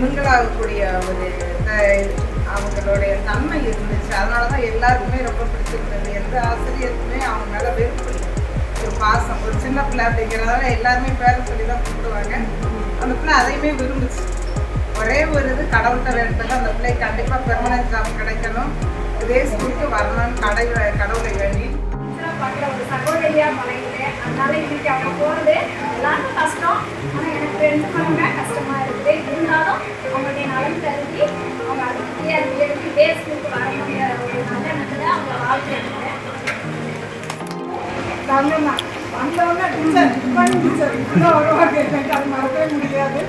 மிங்கலாகக்கூடிய ஒரு அவங்களுடைய தன்மை இருந்துச்சு. அதனால தான் எல்லாருக்குமே ரொம்ப பிடிச்சிருந்தது. எந்த ஆசிரியருக்குமே அவங்க மேலே வெறுப்பு, ஒரு பாசம், ஒரு சின்ன பிள்ளை அப்படிங்கிறதால எல்லாருமே பேரை சொல்லி தான் கூப்பிடுவாங்க. அந்த பிள்ளை அதையுமே விரும்புச்சு. ஒரே ஒரு இது கடவுள்கிட்ட வேண்டது, அந்த பிள்ளை கண்டிப்பாக பெர்மனன்ட் ஜாப் கிடைக்கணும், இதே ஸ்கூலுக்கு வரணும்னு கடவுளை வேண்டி பார்க்குற ஒரு சகோதரியாக பழகினேன். அதனால இன்னைக்கு அவங்க போகிறது எல்லாருக்கும் கஷ்டம். ஆனால் எனக்கு 2 மடங்கு கஷ்டமாக இருக்குது. இருந்தாலும் அவங்களுடைய நலன் கருதி அவங்க அதுக்கு இதே ஸ்கூலுக்கு வரணுங்கிற ஒரு நல்ல எண்ணத்தில் அவங்க வாழ்க்கை தமிழ்னா வந்தவங்க டீச்சர் இன்னும் வருவாங்க. எனக்கு அது மறக்கவே முடியாது.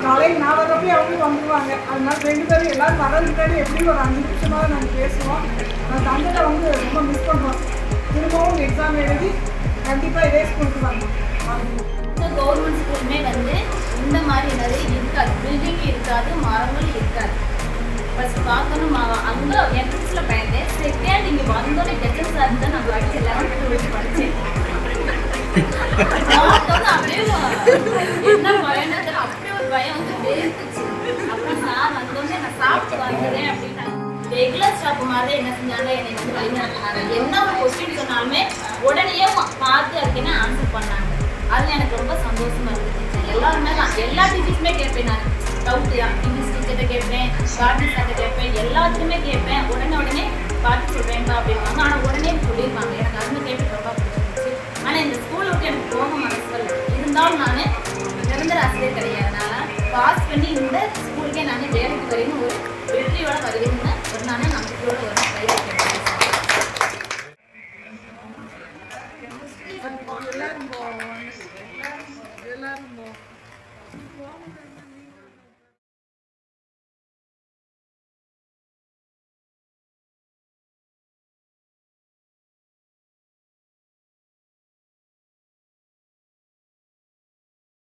காலையில் நான் வரப்பே அவங்களும் வந்துடுவாங்க. அதனால 2 பேரும் எல்லோரும் வரதுக்காண்டி எப்படி ஒரு 5 நிமிஷமாக நாங்கள் பேசுவோம். நான் தங்கத்தை ரொம்ப மிஸ் பண்ணுறோம். திரும்பவும் எக்ஸாம் எழுதி கண்டிப்பாக இதே ஸ்கூலுக்கு வரணும். கவர்மெண்ட் ஸ்கூலுமே இந்த மாதிரி என்னது இருக்காது, பில்டிங் இருக்காது, மரங்கள் இருக்காது. ஃபஸ்ட் பார்க்கணும் அங்கே என்ட்ரன்ஸில் பயந்தேன். செகண்ட் இங்கே வந்தோடனே டெக்ஸ்ட் சார் தான் நான் படித்து 11th 12th படித்தேன். அப்படியே என்ன பயணத்தில் அப்படியே ஒரு பயம் வேர்த்துச்சு. அப்புறம் சார் வந்தோடனே நான் சாப்பிட்டு வந்துடுறேன் அப்படின்னா ரெகுலர் ஸ்டாப் மாதிரி என்ன செஞ்சாங்க, என்னை வழிநடத்தினாங்க. என்ன ஒரு கொஸ்டின் சொன்னாலுமே உடனே பார்த்து அதுக்குன்னு ஆன்சர் பண்ணாங்க. அதில் எனக்கு ரொம்ப சந்தோஷமா இருந்துச்சு. எல்லாருமே தான் எல்லா டீச்சர்ஸுமே கேட்பேன். நான் டவுட்டு இங்கிலீஷ் டீச்சர்கிட்ட கேட்பேன், பாட்டி சார்கிட்ட கேட்பேன், எல்லாத்துக்குமே கேட்பேன். உடனே பார்த்து சொல்கிறேன்ப்பா அப்படின்வாங்க. ஆனால் உடனே சொல்லிடுவாங்க. எனக்கு அதுவும் கேட்டு ரொம்ப பிடிச்சிருந்துச்சு. ஆனால் இந்த ஸ்கூலை விட்டு எனக்கு போக மனசு இருந்தாலும் நான் நிரந்தர ஆசிரியர் கிடையாதுனால பாஸ் பண்ணி இந்த ஸ்கூலுக்கே நான் வேலைக்கு வரேன்னு ஒரு வெற்றியோட வருவேன்னு ஒரு நானே நம்பிக்கையோட ஒரு எல்லாரும்